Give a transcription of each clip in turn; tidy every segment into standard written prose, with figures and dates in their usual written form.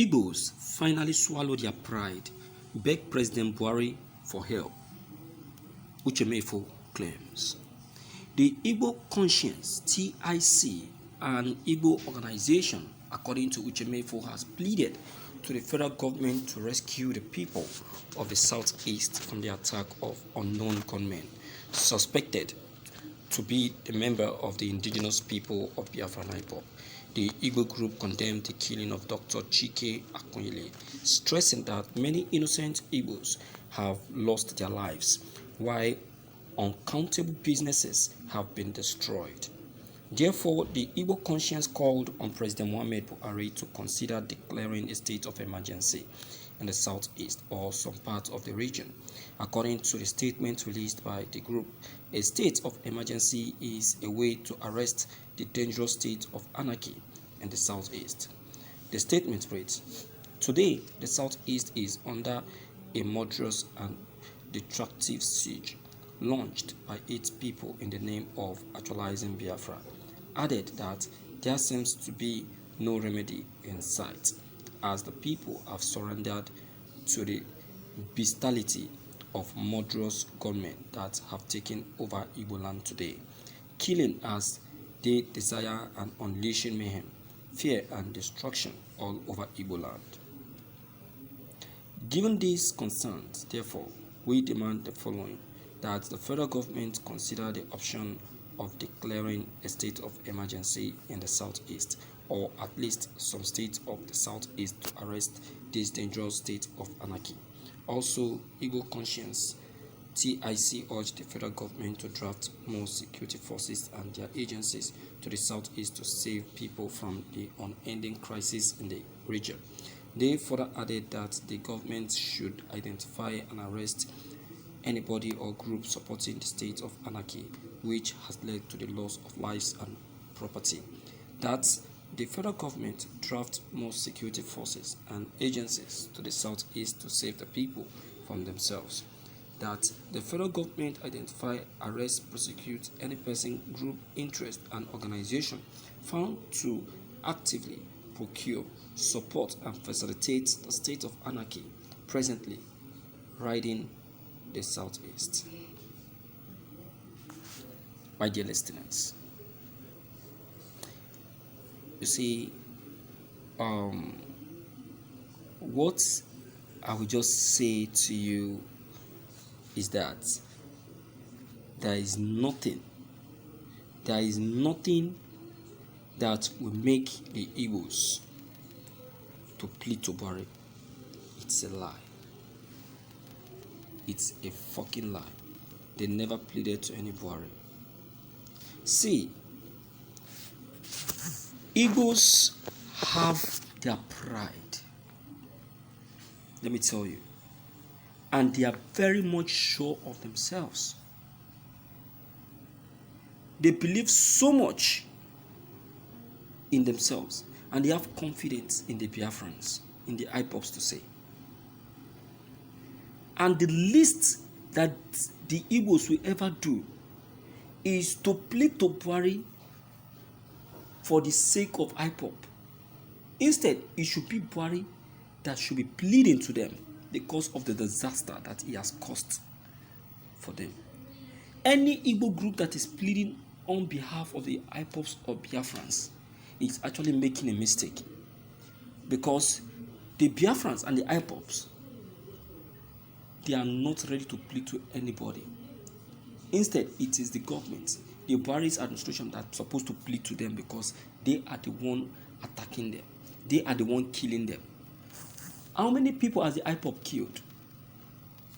Igbos finally swallow their pride, beg President Buhari for help, Uche Mefor claims. The Igbo Conscience (TIC), an Igbo organization, according to Uche Mefor, has pleaded to the federal government to rescue the people of the southeast from the attack of unknown gunmen, suspected to be the member of the indigenous people of Biafra Igbos. The Igbo group condemned the killing of Dr. Chike Akunyele, stressing that many innocent Igbos have lost their lives, while uncountable businesses have been destroyed. Therefore, the Igbo Conscience called on President Muhammadu Buhari to consider declaring a state of emergency in the southeast or some parts of the region. According to the statement released by the group, a state of emergency is a way to arrest the dangerous state of anarchy in the southeast. The statement reads, "Today, the southeast is under a murderous and destructive siege launched by its people in the name of actualizing Biafra." Added that there seems to be no remedy in sight, as the people have surrendered to the bestiality of murderous gunmen that have taken over Igbo land today, killing as they desire and unleashing mayhem, fear and destruction all over Igbo land. Given these concerns, therefore, we demand the following: that the federal government consider the option of declaring a state of emergency in the southeast, or at least some states of the southeast, to arrest this dangerous state of anarchy. Also, Igbo Conscience (TIC) urged the federal government to draft more security forces and their agencies to the southeast to save people from the unending crisis in the region. They further added that the government should identify and arrest anybody or group supporting the state of anarchy which has led to the loss of lives and property. That the federal government draft more security forces and agencies to the southeast to save the people from themselves. That the federal government identify, arrest, prosecute any person, group, interest, and organization found to actively procure, support, and facilitate the state of anarchy presently riding the southeast. My dear listeners, you see, what I will just say to you is that there is nothing that will make the Igbos to plead to Buhari. It's a lie. It's a fucking lie. They never pleaded to any Buhari. See, Igbos have their pride. Let me tell you. And they are very much sure of themselves. They believe so much in themselves, and they have confidence in the Biafrans, in the Igbos to say. And the least that the Igbos will ever do is to plead to Buhari for the sake of IPOP. Instead, it should be Buhari that should be pleading to them because of the disaster that he has caused for them. Any Igbo group that is pleading on behalf of the IPOPs or Biafrans is actually making a mistake, because the Biafrans and the IPOPs, they are not ready to plead to anybody. Instead, it is the government, the Buhari's administration, that's supposed to plead to them, because they are the one attacking them. They are the one killing them. How many people has the IPOP killed?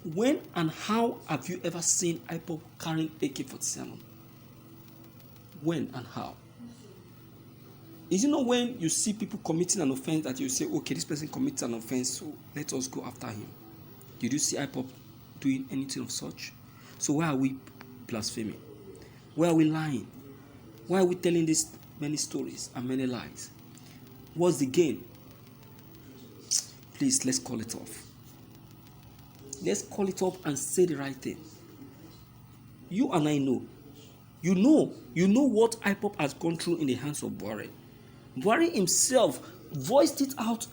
When and how have you ever seen IPOP carrying AK-47? When and how? Is it not when you see people committing an offense that you say, okay, this person commits an offense, so let us go after him? Did you see IPOP doing anything of such? So why are we blaspheming? Why are we lying? Why are we telling these many stories and many lies? What's the gain? Please, let's call it off. Let's call it off and say the right thing. You and I know. You know what IPOP has gone through in the hands of Buhari. Buhari himself voiced it out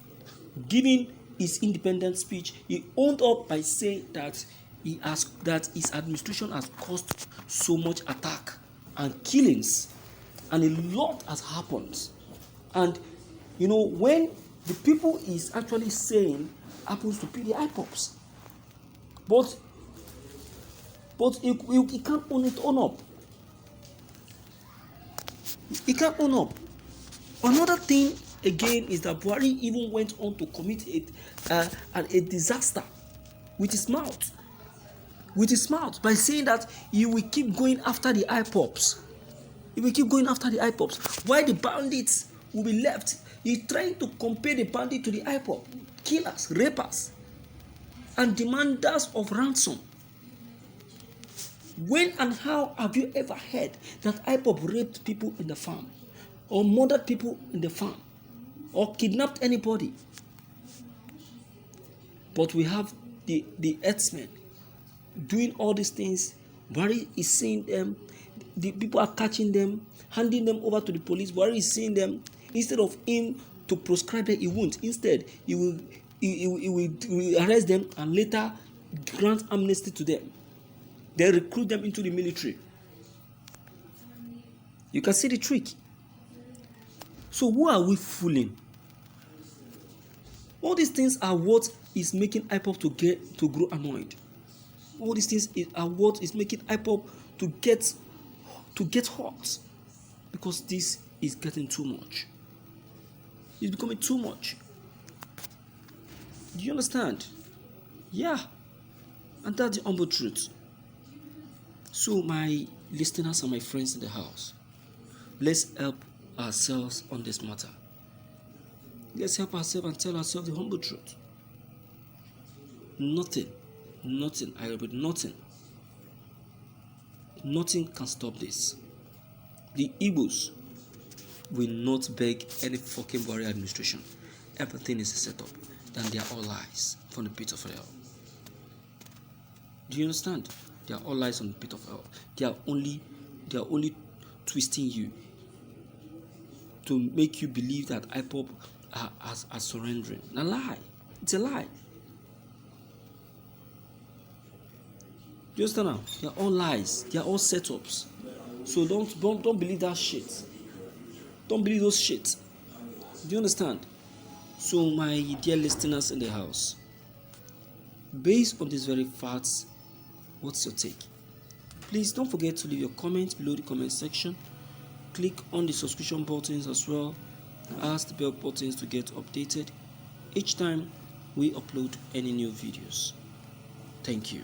giving his independent speech, he owned up by saying that his administration has caused so much attack and killings, and a lot has happened. And when the people is actually saying happens to be the IPOPs, but he can't own up. He can't own up. Another thing again is that Buhari even went on to commit a disaster with his mouth. By saying that he will keep going after the IPOPs. Why the bandits will be left? He's trying to compare the bandit to the IPOP, killers, rapers, and demanders of ransom. When and how have you ever heard that IPOP raped people in the farm, or murdered people in the farm, or kidnapped anybody? But we have the herdsmen doing all these things. Buhari is seeing them. The people are catching them, handing them over to the police. Buhari is seeing them. Instead of him to proscribe them, he won't. Instead, he will arrest them and later grant amnesty to them. They recruit them into the military. You can see the trick. So who are we fooling? All these things are what is making IPOP to grow annoyed. All these things are what is making IPOP to get hot, because this is getting too much. It's becoming too much. Do you understand? Yeah, and that's the humble truth. So my listeners and my friends in the house, let's help ourselves on this matter. Let's help ourselves and tell ourselves the humble truth. Nothing, I repeat, nothing can stop this. The Igbos will not beg any fucking Buhari administration. Everything is a setup, and they are all lies from the pit of hell. Do you understand? They are all lies from the pit of hell. They are only twisting you to make you believe that IPOP are surrendering. A lie. It's a lie. Do you understand now? They are all lies. They are all setups. So don't believe that shit. Don't believe those shit. Do you understand? So my dear listeners in the house, based on these very facts, what's your take? Please don't forget to leave your comments below the comment section. Click on the subscription buttons as well. Ask the bell buttons to get updated each time we upload any new videos. Thank you.